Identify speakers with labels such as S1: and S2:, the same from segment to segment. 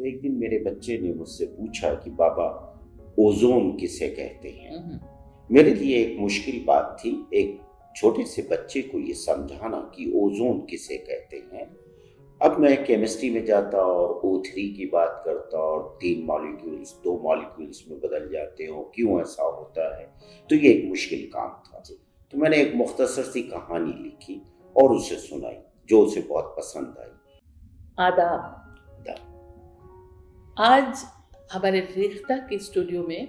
S1: ایک دن میرے بچے نے مجھ سے پوچھا کہ بابا اوزون کسے کہتے ہیں۔ میرے لیے ایک مشکل بات تھی ایک چھوٹے سے بچے کو یہ سمجھانا کہ اوزون کسے کہتے ہیں۔ اب میں کیمسٹری میں جاتا اور O3 کی بات کرتا اور 3 مالیکیولز 2 مالیکیولز میں بدل جاتے ہوں، کیوں ایسا ہوتا ہے، تو یہ ایک مشکل کام تھا۔ تو میں نے ایک مختصر سی کہانی لکھی اور اسے سنائی جو اسے بہت پسند آئی۔
S2: آداب۔ آج ہمارے ریختہ کے اسٹوڈیو میں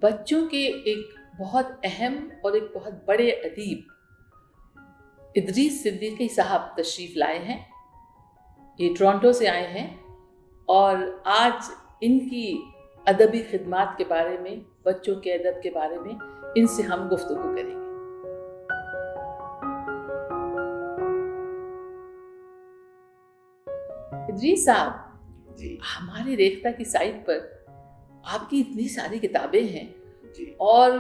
S2: بچوں کے ایک بہت اہم اور ایک بہت بڑے ادیب ادریس صدیقی صاحب تشریف لائے ہیں۔ یہ ٹورانٹو سے آئے ہیں اور آج ان کی ادبی خدمات کے بارے میں، بچوں کے ادب کے بارے میں ان سے ہم گفتگو کریں گے۔ ادریس صاحب،
S1: جی
S2: ہمارے ریختہ کی سائٹ پر آپ کی اتنی ساری کتابیں ہیں
S1: جی
S2: اور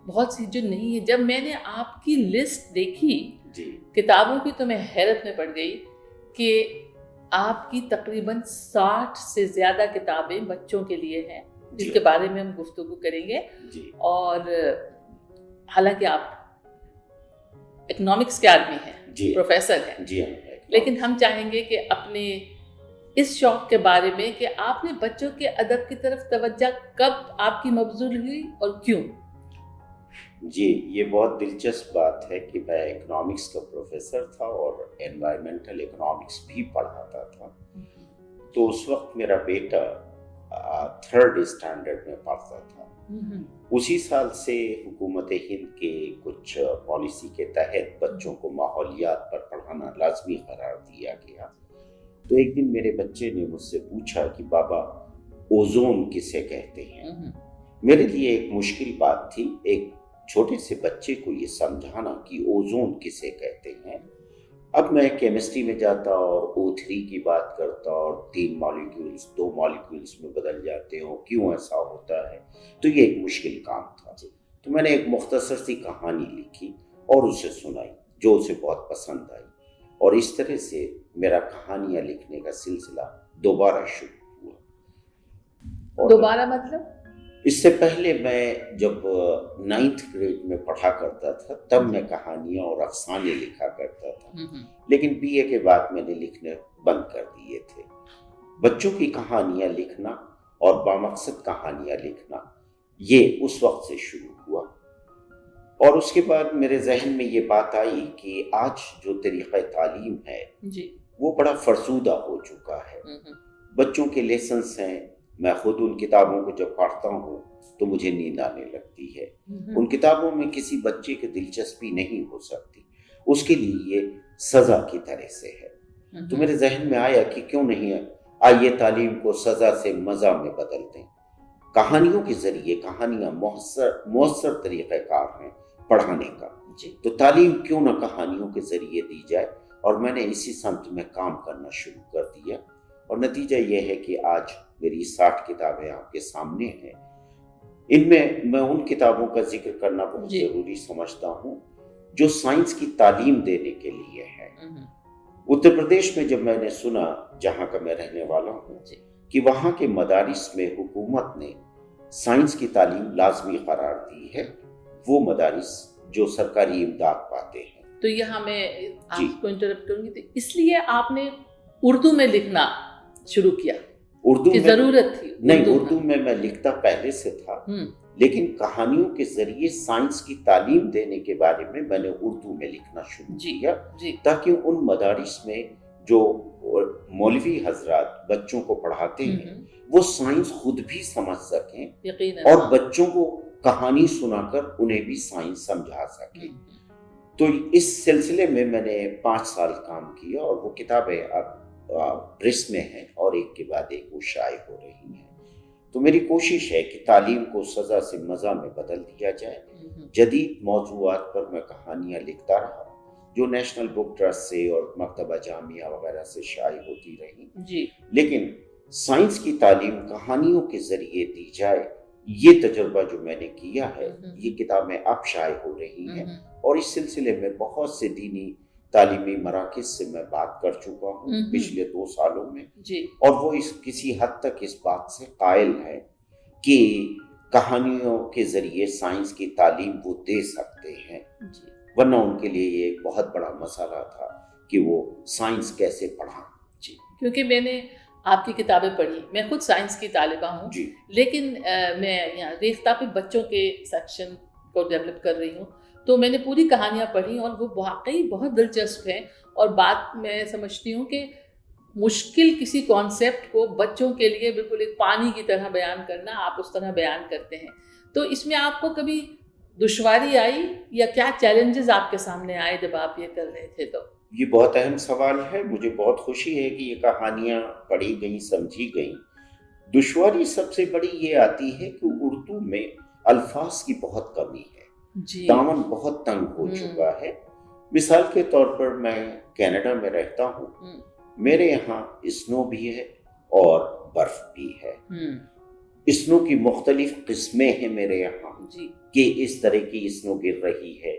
S2: بہت سی جو نہیں ہے۔ جب میں نے آپ کی لسٹ دیکھی
S1: جی
S2: کتابوں کی تو میں حیرت میں پڑ گئی کہ آپ کی تقریباً 60 سے زیادہ کتابیں بچوں کے لیے ہیں، جس کے بارے میں ہم گفتگو کریں گے۔
S1: جی
S2: اور حالانکہ آپ اکنامکس کے آدمی ہیں،
S1: جی
S2: پروفیسر ہیں،
S1: جی
S2: لیکن ہم چاہیں گے کہ اپنے اس شوق کے بارے میں کہ آپ نے بچوں کے ادب کی طرف توجہ کب آپ کی مبذول ہوئی اور کیوں؟
S1: جی، یہ بہت دلچسپ بات ہے کہ میں اکنامکس کا پروفیسر تھا اور انوائرمنٹل اکنامکس بھی پڑھاتا تھا۔ تو اس وقت میرا بیٹا 3rd اسٹینڈرڈ میں پڑھتا تھا۔ اسی سال سے حکومت ہند کے کچھ پالیسی کے تحت بچوں کو ماحولیات پر پڑھانا لازمی قرار دیا گیا۔ تو ایک دن میرے بچے نے مجھ سے پوچھا کہ بابا اوزون کسے کہتے ہیں۔ میرے لیے ایک مشکل بات تھی ایک چھوٹے سے بچے کو یہ سمجھانا کہ اوزون کسے کہتے ہیں۔ اب میں کیمسٹری میں جاتا اور O3 کی بات کرتا اور 3 مالیکیولز 2 مالیکیولز میں بدل جاتے ہوں، کیوں ایسا ہوتا ہے، تو یہ ایک مشکل کام تھا۔ تو میں نے ایک مختصر سی کہانی لکھی اور اسے سنائی جو اسے بہت پسند آئی، اور اس طرح سے میرا کہانیاں لکھنے کا سلسلہ دوبارہ شروع ہوا۔
S2: دوبارہ مطلب؟ اس
S1: سے پہلے میں جب 9th گریڈ میں پڑھا کرتا تھا تب میں کہانیاں اور افسانے لکھا کرتا تھا، لیکن BA کے بعد میں نے لکھنے بند کر دیے تھے۔ بچوں کی کہانیاں لکھنا اور بامقصد کہانیاں لکھنا یہ اس وقت سے شروع ہوا، اور اس کے بعد میرے ذہن میں یہ بات آئی کہ آج جو طریقہ تعلیم ہے وہ بڑا فرسودہ ہو چکا ہے۔ بچوں کے لیسنس ہیں، میں خود ان کتابوں کو جب پڑھتا ہوں تو مجھے نیند آنے لگتی ہے۔ ان کتابوں میں کسی بچے کی دلچسپی نہیں ہو سکتی، اس کے لیے یہ سزا کی طرح سے ہے۔ تو میرے ذہن میں آیا کہ کیوں نہیں آئیے تعلیم کو سزا سے مزہ میں بدل دیں۔ کہانیوں کے ذریعے کہانیاں مؤثر طریقہ کار ہیں پڑھانے کا، تو تعلیم کیوں نہ کہانیوں کے ذریعے دی جائے، اور میں نے اسی سمت میں کام کرنا شروع کر دیا، اور نتیجہ یہ ہے کہ آج میری 60 کتابیں آپ کے سامنے ہیں۔ ان میں ان کتابوں کا ذکر کرنا بہت ضروری سمجھتا ہوں جو سائنس کی تعلیم دینے کے لیے ہے۔ اتر پردیش میں جب میں نے سنا، جہاں کا میں رہنے والا ہوں، کہ وہاں کے مدارس میں حکومت نے سائنس کی تعلیم لازمی قرار دی ہے، وہ مدارس جو سرکاری امداد پاتے ہیں۔
S2: تو یہاں میں آپ کو انٹرپٹ کروں گی، تو اس لیے آپ نے اردو میں لکھنا شروع کیا؟
S1: اردو میں
S2: ضرورت تھی؟
S1: نہیں، اردو میں لکھتا پہلے سے تھا، لیکن کہانیوں کے ذریعے سائنس کی تعلیم دینے کے بارے میں نے اردو میں لکھنا شروع کیا، تاکہ ان مدارس میں جو مولوی حضرات بچوں کو پڑھاتے ہیں وہ سائنس خود بھی سمجھ سکیں اور بچوں کو کہانی سنا کر انہیں بھی سائنس سمجھا سکیں۔ تو اس سلسلے میں نے 5 سال کام کیا، اور وہ کتابیں اب پریس میں ہیں اور ایک کے بعد ایک وہ شائع ہو رہی ہیں۔ تو میری کوشش ہے کہ تعلیم کو سزا سے مزہ میں بدل دیا جائے۔ جدید موضوعات پر میں کہانیاں لکھتا رہا جو نیشنل بک ٹرسٹ سے اور مکتبہ جامعہ وغیرہ سے شائع ہوتی رہی، لیکن سائنس کی تعلیم کہانیوں کے ذریعے دی جائے، یہ تجربہ جو میں نے کیا ہے، یہ کتابیں اب شائع ہو رہی ہیں، اور اس سلسلے میں بہت سے دینی تعلیمی مراکز سے میں بات کر چکا ہوں پچھلے 2 سالوں میں
S2: جی،
S1: اور وہ کسی حد تک اس بات سے قائل ہے کہ کہانیوں کے ذریعے سائنس کی تعلیم وہ دے سکتے ہیں، ورنہ ان کے لیے یہ ایک بہت بڑا مسئلہ تھا کہ وہ سائنس کیسے پڑھائیں۔
S2: جی، کیونکہ میں نے آپ کی کتابیں پڑھی، میں خود سائنس کی طالبہ ہوں
S1: جی،
S2: لیکن میں یہاں ریختہ پہ بچوں کے سیکشن کو ڈیولپ کر رہی ہوں، تو میں نے پوری کہانیاں پڑھی اور وہ واقعی بہت دلچسپ ہیں، اور بات میں سمجھتی ہوں کہ مشکل کسی کانسیپٹ کو بچوں کے لیے بالکل ایک پانی کی طرح بیان کرنا، آپ اس طرح بیان کرتے ہیں، تو اس میں آپ کو کبھی دشواری آئی یا کیا چیلنجز آپ کے سامنے آئے جب آپ یہ کر رہے تھے؟ تو
S1: یہ بہت اہم سوال ہے، مجھے بہت خوشی ہے کہ یہ کہانیاں پڑھی گئیں، سمجھی گئیں۔ دشواری سب سے بڑی یہ آتی ہے کہ اردو میں الفاظ کی بہت کمی ہے،
S2: جی،
S1: دامن بہت تنگ ہو چکا ہے۔ مثال کے طور پر میں کینیڈا میں رہتا ہوں، میرے یہاں اسنو بھی ہے اور برف بھی ہے۔ اسنو کی مختلف قسمیں ہیں میرے یہاں، کہ اس طرح کی اسنو گر رہی ہے،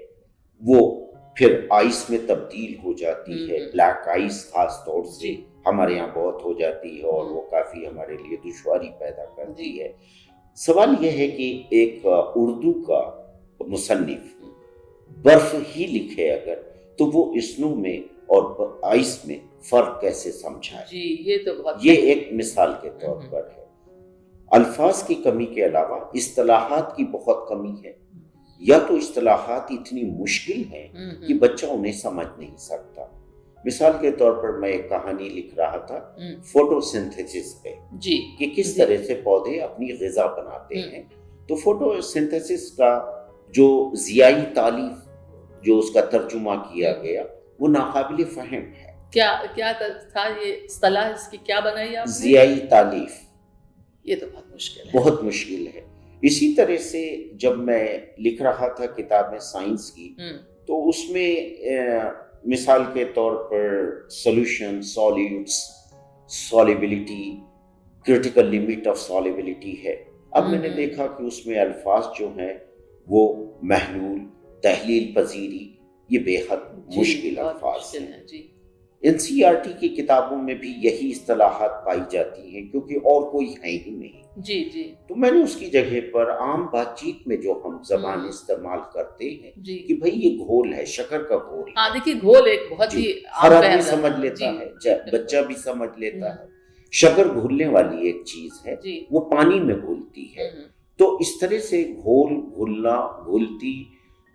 S1: وہ پھر آئس میں تبدیل ہو جاتی ہے، بلیک آئس خاص طور سے ہمارے یہاں بہت ہو جاتی ہے اور وہ کافی ہمارے لیے دشواری پیدا کرتی ہے۔ سوال یہ ہے کہ ایک اردو کا مصنف برف ہی لکھے اگر، تو وہ اسنو میں اور آئس میں فرق کیسے سمجھائے؟
S2: جی، یہ تو بہت،
S1: یہ ایک مثال کے طور پر ہے۔ الفاظ کی کمی کے علاوہ اصطلاحات کی بہت کمی ہے، یا تو اصطلاحات اتنی مشکل ہیں کہ بچہ انہیں سمجھ نہیں سکتا۔ مثال کے طور پر میں ایک کہانی لکھ رہا تھا فوٹو سنتھیسس پہ، کہ کس طرح سے پودے اپنی غذا بناتے ہیں۔ تو فوٹو سنتھیسس کا جو ضیائی تالیف، جو اس کا ترجمہ کیا گیا، وہ ناقابل فہم ہے۔
S2: کیا تھا یہ اصطلاح، اس کی کیا بنائی آپ نے؟
S1: ضیائی تالیف۔
S2: یہ تو بہت مشکل ہے،
S1: بہت مشکل ہے۔ اسی طرح سے جب میں لکھ رہا تھا کتابیں سائنس کی، تو اس میں مثال کے طور پر سولوشن، سالیوٹس، سالیبلٹی، کرٹیکل لیمٹ آف سالیبلٹی ہے۔ اب میں نے دیکھا کہ اس میں الفاظ جو ہیں وہ محلول، تحلیل پذیری، یہ بے حد مشکل الفاظ ہیں۔ NCERT کی کتابوں میں بھی یہی اصطلاحات پائی جاتی ہیں کیونکہ اور کوئی ہے ہی نہیں۔ تو میں نے اس کی جگہ پر عام بات چیت میں جو ہم زبان استعمال کرتے ہیں کہ بھئی یہ گھول ہے، شکر کا گھول ہے۔
S2: دیکھیے گھول ایک بہت ہی
S1: ہر آدمی سمجھ لیتا ہے، بچہ بھی سمجھ لیتا ہے۔ شکر گھلنے والی ایک چیز ہے، وہ پانی میں گھلتی ہے۔ تو اس طرح سے گھول، گھلنا، گھلتی،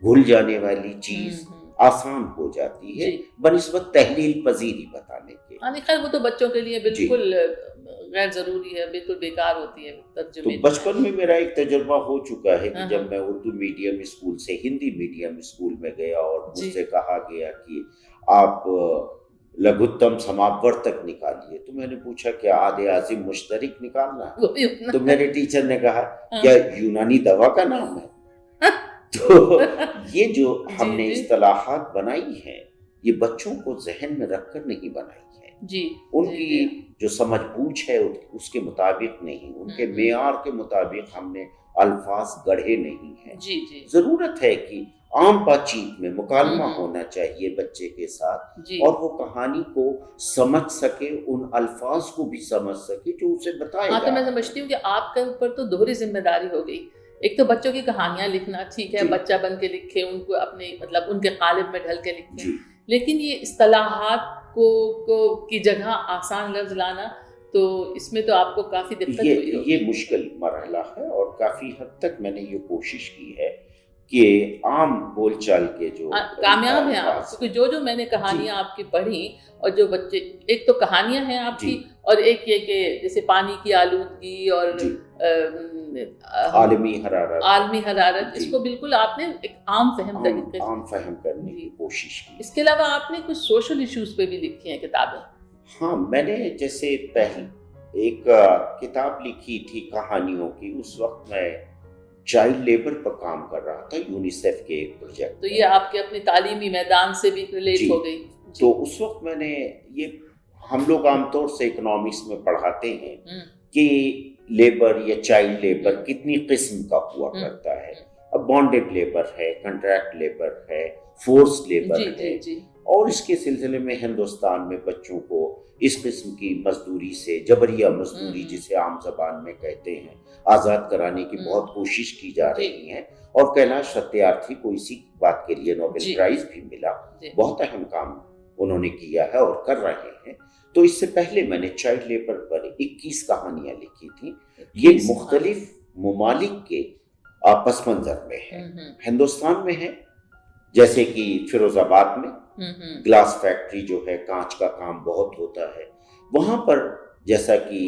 S1: گھل جانے والی چیز آسان ہو جاتی ہے بنسبت تحلیل پذیری بتانے کے۔
S2: خیر وہ تو بچوں کے لیے بالکل غیر ضروری ہے، بالکل بیکار ہوتی ہے ترجمے۔
S1: تو بچپن میں میرا ایک تجربہ ہو چکا ہے کہ جب میں اردو میڈیم اسکول سے ہندی میڈیم اسکول میں گیا اور مجھ سے کہا گیا کہ آپ لگھتم سماپور تک نکالیے، تو میں نے پوچھا کیا آدِ عظیم مشترک نکالنا ہے؟ تو میرے ٹیچر نے کہا کیا یونانی دوا کا نام ہے؟ تو یہ جو ہم نے اصطلاحات بنائی ہیں، یہ بچوں کو ذہن میں رکھ کر نہیں بنائی ہے۔ ان کی جو سمجھ بوجھ ہے اس کے مطابق نہیں، ان کے معیار کے مطابق ہم نے الفاظ گڑھے نہیں ہیں۔ ضرورت ہے کہ عام بات چیت میں مکالمہ ہونا چاہیے بچے کے ساتھ، اور وہ کہانی کو سمجھ سکے، ان الفاظ کو بھی سمجھ سکے جو اسے بتائے گا۔
S2: تو میں سمجھتی ہوں کہ آپ کے اوپر تو دوہری ذمہ داری ہو گئی، ایک تو بچوں کی کہانیاں لکھنا، ٹھیک ہے بچہ بن کے لکھے، ان کو اپنے مطلب ان کے قالب میں ڈھل کے لکھے، لیکن یہ اصطلاحات کی جگہ آسان لفظ لانا، تو اس میں تو آپ کو کافی دقت ہوئی ہوگی۔
S1: یہ مشکل مرحلہ ہے، اور کافی حد تک میں نے یہ کوشش کی ہے کہ عام بول چال کے جو
S2: کامیاب ہیں آپ، کیونکہ جو میں نے کہانیاں آپ کی پڑھی، اور جو بچے، ایک تو کہانیاں ہیں آپ کی، اور ایک یہ کہ جیسے پانی کی آلودگی اور
S1: عالمی حرارت،
S2: اس کو بالکل آپ نے ایک عام فہم طریقے
S1: عام فہم کرنے کی کوشش کی۔
S2: اس کے علاوہ آپ نے کچھ سوشل ایشوز پہ بھی لکھی ہیں کتابیں؟
S1: ہاں، میں نے جیسے پہلی ایک کتاب لکھی تھی کہانیوں کی، اس وقت میں چائلڈ لیبر پر کام کر رہا تھا، یونیسیف کے ایک پروجیکٹ۔
S2: تو یہ آپ کے اپنے تعلیمی میدان سے بھی ریلیٹ ہو گئی؟
S1: تو اس وقت میں نے یہ، ہم لوگ عام طور سے اکنامکس میں پڑھاتے ہیں کہ لیبر یا چائلڈ لیبر کتنی قسم کا ہوا کرتا ہے۔ اب بانڈڈ لیبر ہے، کنٹریکٹ لیبر ہے، فورس لیبر ہے، اور اس کے سلسلے میں ہندوستان میں بچوں کو اس قسم کی مزدوری سے، جبریہ مزدوری جسے عام زبان میں کہتے ہیں، آزاد کرانے کی بہت کوشش کی جا رہی ہے، اور کیلاش ستیارتھی کو اسی بات کے لیے نوبل پرائز بھی ملا۔ بہت اہم کام انہوں نے کیا ہے اور کر رہے ہیں۔ تو اس سے پہلے میں نے چائلڈ لیبر پر 21 کہانیاں لکھی تھیں۔ یہ مختلف ممالک کے پس منظر میں ہے۔ ہندوستان میں ہے، جیسے کہ فیروز آباد میں گلاس فیکٹری جو ہے، کانچ کا کام بہت ہوتا ہے وہاں پر، جیسا کہ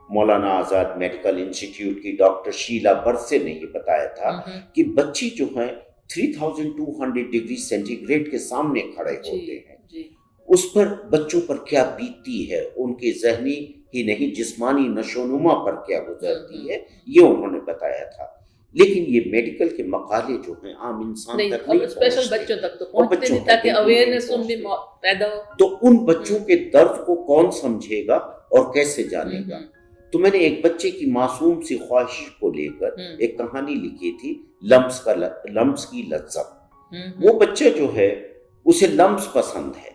S1: مولانا آزاد میڈیکل انسٹیٹیوٹ کی ڈاکٹر شیلا برسے نے یہ بتایا تھا کہ بچی جو ہیں 3200 ڈگری سینٹی گریڈ کے سامنے کھڑے ہوتے ہیں، اس پر بچوں پر کیا بیتتی ہے، ان کے ذہنی ہی نہیں جسمانی نشو و نما پر کیا گزرتی ہے، یہ انہوں نے بتایا تھا۔ لیکن یہ میڈیکل کے مقالے جو ہیں عام انسان تک نہیں
S2: اسپیشل بچوں تک تو پہنچتے نہیں، تاکہ اویئرنیس ان میں پیدا ہو۔
S1: تو ان بچوں کے درد کو کون سمجھے گا اور کیسے جانے گا؟ تو میں نے ایک بچے کی معصوم سی خواہش کو لے کر ایک کہانی لکھی تھی، لمس کی لذت۔ وہ بچہ جو ہے اسے لمس پسند ہے۔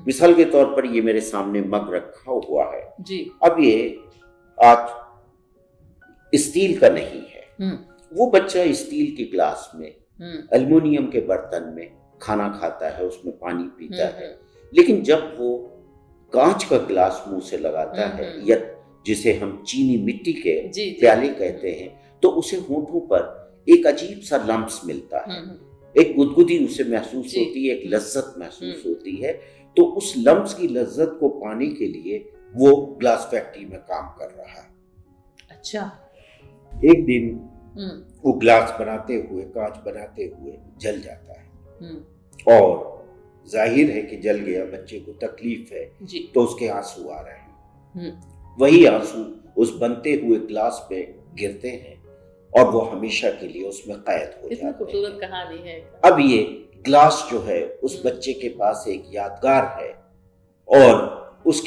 S1: مثال کے طور پر یہ میرے سامنے مگ رکھا ہوا ہے، اب یہ آج اسٹیل کا نہیں ہے، وہ بچہ اسٹیل کے گلاس میں، ایلومینیم کے برتن میں کھانا کھاتا ہے، اس میں پانی پیتا ہے، لیکن جب وہ کانچ کا گلاس منہ سے لگاتا ہے، یا جسے ہم چینی مٹی کے پیالے کہتے ہیں، تو اسے ہونٹوں پر ایک عجیب سا لمس ملتا ہے، ایک گدگدی اسے محسوس ہوتی ہے، ایک لذت محسوس ہوتی ہے۔ تو اس لمس کی لذت کو پانے کے لیے وہ گلاس فیکٹری میں کام کر رہا ہے۔
S2: اچھا،
S1: ایک دن وہ گلاس بناتے ہوئے، کانچ بناتے ہوئے جل جاتا ہے، اور ظاہر ہے کہ جل گیا، بچے کو تکلیف ہے، تو اس کے آنسو آ رہے ہیں، وہی آنسو اس بنتے ہوئے گلاس پہ گرتے ہیں، اور وہ ہمیشہ کے لیے اس میں قید ہو جاتے ہیں۔
S2: خوبصورت کہانی ہے۔
S1: اب یہ گلاس جو ہے اس بچے کے پاس ایک یادگار ہے، اور اس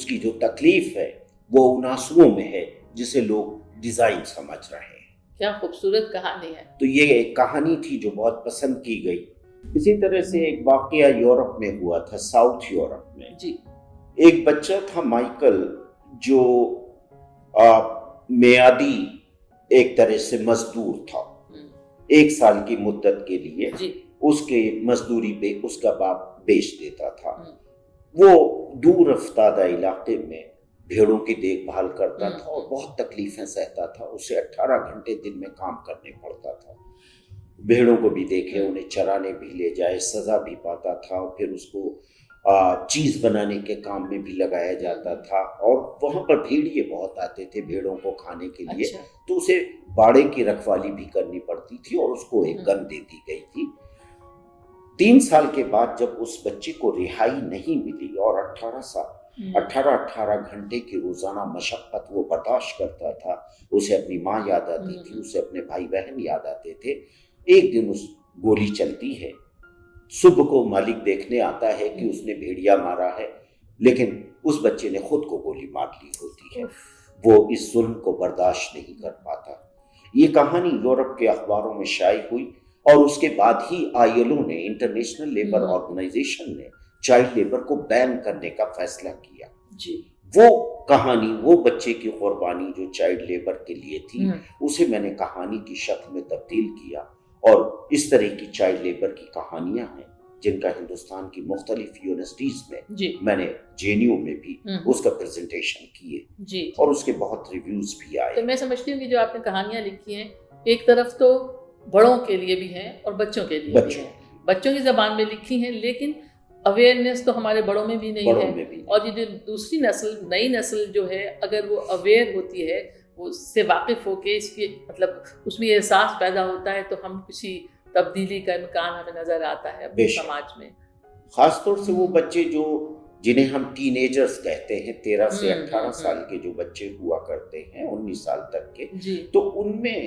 S1: کی جو تکلیف ہے وہ ان آنسوؤں میں ہے جسے لوگ ڈیزائن سمجھ رہے ہیں۔
S2: کیا خوبصورت کہانی ہے۔
S1: تو یہ ایک کہانی تھی جو بہت پسند کی گئی۔ اسی طرح سے ایک واقعہ یورپ میں ہوا تھا، ساؤتھ یورپ میں۔ ایک بچہ تھا مائیکل، جو میعادی ایک طرح سے مزدور تھا، 1 سال کی مدت کے لیے اس کے مزدوری پہ اس کا باپ بیچ دیتا تھا۔ وہ دور افتادہ علاقے میں بھیڑوں کی دیکھ بھال کرتا تھا اور بہت تکلیفیں سہتا تھا، اسے 18 گھنٹے دن میں کام کرنے پڑتا تھا، بھیڑوں کو بھی دیکھے، انہیں چرانے بھی لے جائے، سزا بھی پاتا تھا، اور پھر اس کو چیز بنانے کے کام میں بھی لگایا جاتا تھا، اور وہاں پر بھیڑیے بہت آتے تھے بھیڑوں کو کھانے کے لیے، تو اسے باڑے کی رکھوالی بھی کرنی پڑتی تھی، اور اس کو ایک گن دے دی گئی تھی۔ 3 سال کے بعد جب اس بچے کو رہائی نہیں ملی اور 18 گھنٹے کی روزانہ مشقت وہ برداشت کرتا تھا، اسے اپنی ماں یاد آتی تھی، اسے اپنے بھائی بہن یاد آتے تھے۔ ایک دن اس گولی چلتی ہے، صبح کو مالک دیکھنے آتا ہے کہ اس نے بھیڑیا مارا ہے، لیکن اس بچے نے خود کو گولی مار لی ہوتی ہے، وہ اس ظلم کو برداشت نہیں کر پاتا۔ یہ کہانی یورپ کے اخباروں میں شائع ہوئی، اور اس کے بعد ہی ILO نے، انٹرنیشنل لیبر آرگنائزیشن نے، چائلڈ لیبر کو بین کرنے کا فیصلہ کیا۔ وہ کہانی، وہ بچے کی قربانی جو چائلڈ لیبر کے لیے تھی، اسے میں نے کہانی کی شکل میں تبدیل کیا، اور اس طرح کی چائلڈ لیبر کی کہانیاں ہیں جن کا ہندوستان کی مختلف یونیورسٹیز میں نے JNU میں بھی اس کا پریزنٹیشن کیے، اور اس کے بہت ریویوز بھی آئے۔
S2: تو میں سمجھتی ہوں کہ جو آپ نے کہانیاں لکھی ہیں، ایک طرف تو بڑوں کے لیے بھی ہیں اور بچوں کے لیے بھی ہیں، بچوں کی زبان میں لکھی ہیں، لیکن اویئرنیس تو ہمارے بڑوں میں بھی نہیں ہے، اور یہ جو دوسری نسل، نئی نسل جو ہے، اگر وہ اویئر ہوتی ہے، وہ اس سے واقف ہو کے اس کی مطلب اس میں احساس پیدا ہوتا ہے، تو ہم کسی تبدیلی کا امکان ہمیں نظر آتا ہے اپنے سماج میں۔
S1: خاص طور سے وہ بچے جنہیں ہم ٹین ایجرز کہتے ہیں، 13 سے 18 سال کے جو بچے ہوا کرتے ہیں، 19 سال تک کے، تو ان میں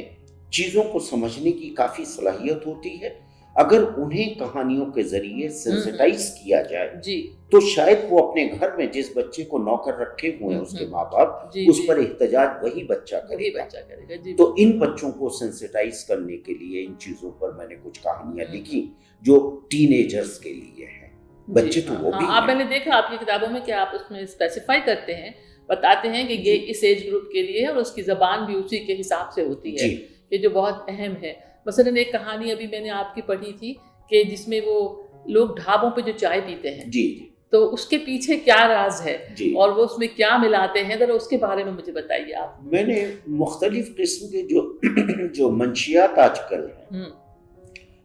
S1: چیزوں کو سمجھنے کی کافی صلاحیت ہوتی ہے۔ اگر انہیں کہانیوں کے ذریعے سینسٹائز کیا جائے تو شاید وہ اپنے گھر میں جس بچے کو نوکر رکھے ہوئے ہیں اس کے ماں باپ، اس پر احتجاج وہی بچہ کرے گا۔ تو ان بچوں کو سینسٹائز کرنے کے لیے ان چیزوں پر میں نے کچھ کہانیاں لکھی جو ٹین ایجرز کے لیے ہیں۔ بچے تو وہ بھی
S2: آپ میں نے دیکھا آپ کی کتابوں میں کہ آپ اس میں اسپیسیفائی کرتے ہیں، بتاتے ہیں کہ یہ اس ایج گروپ کے لیے ہے اور اس کی زبان بھی اسی کے حساب سے ہوتی ہے، یہ جو بہت اہم ہے. مثلاً ایک کہانی ابھی میں نے آپ کی پڑھی تھی کہ جس میں وہ لوگ ڈھابوں پہ جو چائے پیتے ہیں تو اس کے پیچھے کیا راز ہے اور وہ اس میں کیا ملاتے ہیں، ذرا اس کے بارے میں مجھے بتائیے آپ.
S1: میں نے مختلف قسم کے جو منشیات آج کل ہیں،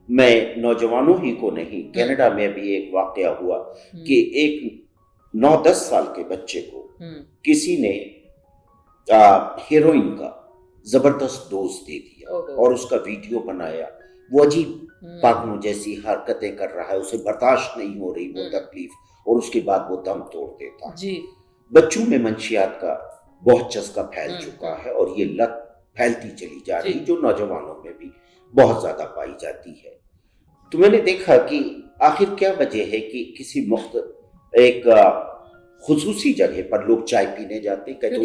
S1: میں نوجوانوں ہی کو نہیں، کینیڈا میں بھی ایک واقعہ ہوا کہ ایک 9-10 سال کے بچے کو کسی نے ہیروئن کا زبردست ڈوز دے دیا اور اس کا ویڈیو بنایا. وہ عجیب پاگلوں جیسی حرکتیں کر رہا ہے، اسے برداشت نہیں ہو رہی وہ تکلیف، اور اس کے بعد وہ دم توڑ دیتا. بچوں میں منشیات کا بہت چسکا پھیل چکا ہے اور یہ لت پھیلتی چلی جا رہی جو نوجوانوں میں بھی بہت زیادہ پائی جاتی ہے. تو میں نے دیکھا کہ آخر کیا وجہ ہے کہ کسی ایک خصوصی جگہ پر لوگ چائے پینے جاتے ہیں.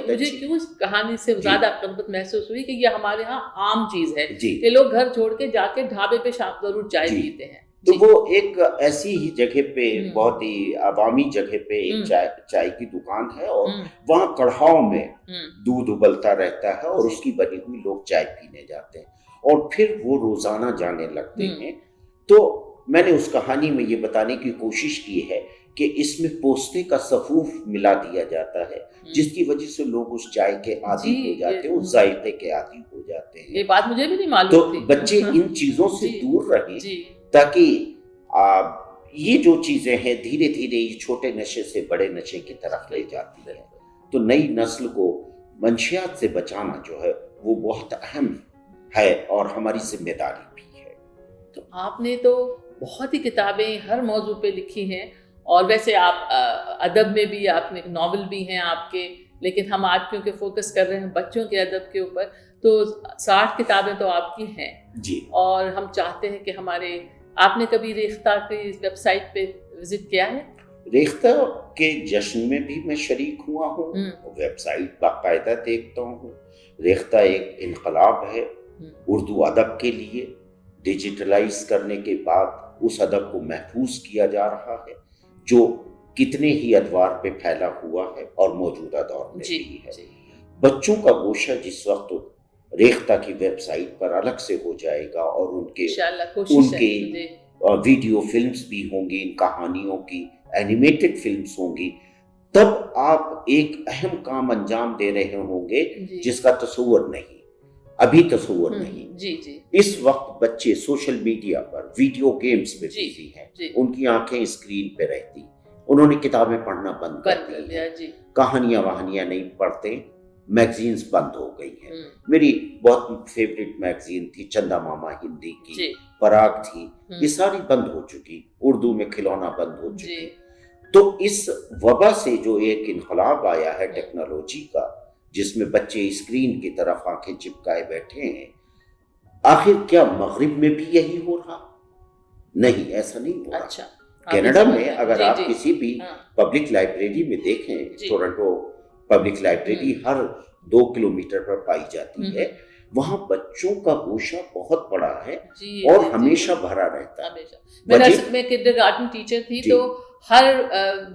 S2: مجھے کیوں اس کہانی سے زیادہ قربت محسوس ہوئی کہ یہ ہمارے ہاں عام چیز ہے کہ لوگ گھر چھوڑ کے جا کے ڈھابے پہ شام ضرور چائے پیتے ہیں.
S1: تو وہ ایک ایسی ہی جگہ پہ، بہت ہی عوامی جگہ پہ ایک چائے کی دکان ہے اور وہاں کڑھاؤں میں دودھ ابلتا رہتا ہے اور اس کی بنی ہوئی لوگ چائے پینے جاتے ہیں اور پھر وہ روزانہ جانے لگتے ہیں. تو میں نے اس کہانی میں یہ بتانے کی کوشش کی ہے کہ اس میں پوستے کا صفوف ملا دیا جاتا ہے جس کی وجہ سے لوگ اس چائے کے عادی ہو جاتے ہیں، اس ذائقے کے عادی ہو جاتے ہیں.
S2: یہ بات مجھے بھی نہیں معلوم تھی.
S1: تو بچے ان چیزوں سے دور رہیں تاکہ یہ جو چیزیں ہیں دھیرے دھیرے یہ چھوٹے نشے سے بڑے نشے کی طرف لے جاتی ہیں. تو نئی نسل کو منشیات سے بچانا جو ہے وہ بہت اہم ہے اور ہماری ذمہ داری بھی ہے.
S2: تو آپ نے تو بہت ہی کتابیں ہر موضوع پہ لکھی ہیں، اور ویسے آپ ادب میں بھی، آپ نے ناول بھی ہیں آپ کے، لیکن ہم آج کیونکہ فوکس کر رہے ہیں بچوں کے ادب کے اوپر، تو 60 کتابیں تو آپ کی ہیں. اور ہم چاہتے ہیں کہ آپ نے کبھی ریختہ کی ویب سائٹ پہ وزٹ کیا ہے؟
S1: ریختہ کے جشن میں بھی میں شریک ہوا ہوں، ویب سائٹ باقاعدہ دیکھتا ہوں. ریختہ ایک انقلاب ہے اردو ادب کے لیے. ڈیجیٹلائز کرنے کے بعد اس ادب کو محفوظ کیا جا رہا ہے جو کتنے ہی ادوار پہ پھیلا ہوا ہے اور موجودہ دور میں بھی ہے. بچوں کا گوشہ جس وقت ریختہ کی ویب سائٹ پر الگ سے ہو جائے گا اور ان کے ویڈیو فلمز بھی ہوں گی، ان کہانیوں کی اینیمیٹڈ فلمز ہوں گی، تب آپ ایک اہم کام انجام دے رہے ہوں گے جس کا تصور نہیں، ابھی تصور نہیں. اس وقت بچے سوشل میڈیا پر ویڈیو گیمز پہ بزی ہیں، ان کی آنکھیں اسکرین پہ رہتی، انہوں نے کتابیں پڑھنا بند کر دی، کہانیاں وہانیاں نہیں پڑھتے، میگزینز بند ہو گئی ہیں. میری بہت فیوریٹ میگزین تھی چندا ماما ہندی کی، پراگ تھی، یہ ساری بند ہو چکی، اردو میں کھلونا بند ہو چکی. تو اس وبا سے جو ایک انقلاب آیا ہے ٹیکنالوجی کا، جس میں بچے اسکرین کی طرف آنکھیں چپکائے بیٹھے ہیں، آخر کیا مغرب میں بھی یہی ہو رہا؟ نہیں، ایسا نہیں ہو رہا. کینیڈا میں اگر آپ کسی بھی پبلک لائبریری میں دیکھیں، ٹورنٹو پبلک لائبریری ہر 2 کلومیٹر پر پائی جاتی ہے، وہاں بچوں کا گوشہ بہت بڑا ہے اور ہمیشہ بھرا رہتا ہے.
S2: میں کنڈرگارٹن ٹیچر تھی تو ہر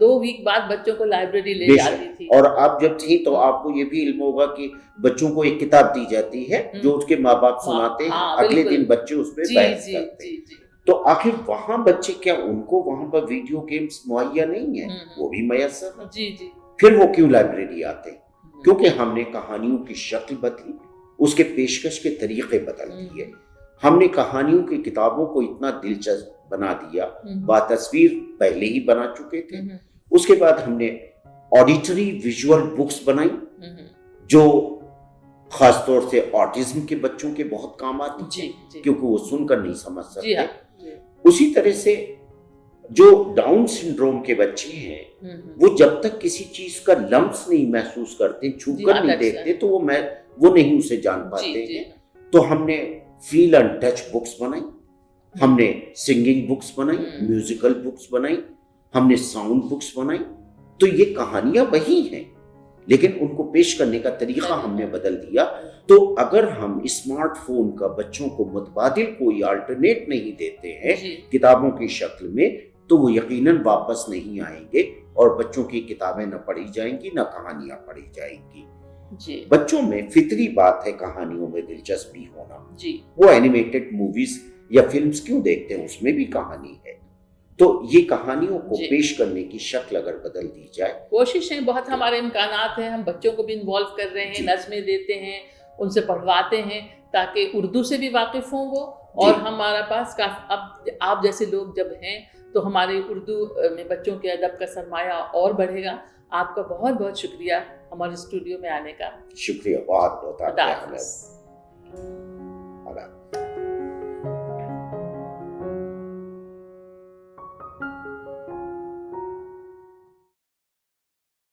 S2: 2 ویک بعد بچوں کو لائبریری لے جاتی تھی.
S1: اور آپ جب تھی تو آپ کو یہ بھی علم ہوگا کہ بچوں کو ایک کتاب دی جاتی ہے جو اس کے ماں باپ سناتے ہیں، اگلے دن بچے اس پہ بحث کرتے ہیں. تو آخر وہاں بچے کیا ان کو وہاں پر ویڈیو گیمز مہیا نہیں ہیں؟ وہ بھی میسر ہے. پھر وہ کیوں لائبریری آتے ہیں؟ کیونکہ ہم نے کہانیوں کی شکل بدلی، اس کے پیشکش کے طریقے بدل دیے. ہم نے کہانیوں کی کتابوں کو اتنا دلچسپ بنا دیا، باتصویر پہلے ہی بنا چکے تھے. اس کے بعد ہم نے آڈیٹری ویژول بکس بنائی جو خاص طور سے آٹزم کے بچوں کے بہت کام آتی تھی کیونکہ وہ سن کر نہیں سمجھ سکتے. اسی طرح سے جو ڈاؤن سنڈروم کے بچے ہیں وہ جب تک کسی چیز کا لمس نہیں محسوس کرتے، چھو کر نہیں دیکھتے، تو وہ نہیں اسے جان پاتے ہیں. تو ہم نے فیل اینڈ ٹچ بکس بنائی، ہم نے سنگنگ بکس بنائی، میوزیکل بکس بنائی، ہم نے ساؤنڈ بکس بنائی. تو یہ کہانیاں وہی ہیں لیکن ان کو پیش کرنے کا طریقہ ہم نے بدل دیا. تو اگر ہم اسمارٹ فون کا بچوں کو متبادل کوئی آلٹرنیٹ نہیں دیتے ہیں کتابوں کی شکل میں، تو وہ یقیناً واپس نہیں آئیں گے اور بچوں کی کتابیں نہ پڑھی جائیں گی نہ کہانیاں پڑھی جائیں گی.
S2: جی
S1: بچوں میں فطری بات ہے کہانیوں میں دلچسپی ہونا.
S2: جی
S1: وہ اینیمیٹڈ موویز یا فلمز کیوں دیکھتے ہیں؟ اس میں بھی کہانی ہے. تو یہ کہانیوں کو
S2: جی.
S1: پیش کرنے کی شکل اگر بدل دی جائے.
S2: کوششیں بہت ہمارے امکانات ہیں, ہم بچوں کو بھی انوالو کر رہے ہیں,
S1: جی.
S2: نظمیں دیتے ہیں, ان سے پڑھواتے ہیں تاکہ اردو سے بھی واقف ہوں وہ. اور ہمارا پاس اب آپ جیسے لوگ جب ہیں تو ہمارے اردو میں بچوں کے ادب کا سرمایہ اور بڑھے گا. آپ کا بہت بہت شکریہ ہمارے اسٹوڈیو میں آنے کا.
S1: شکریہ, بہت بہت.
S2: خدا حافظ.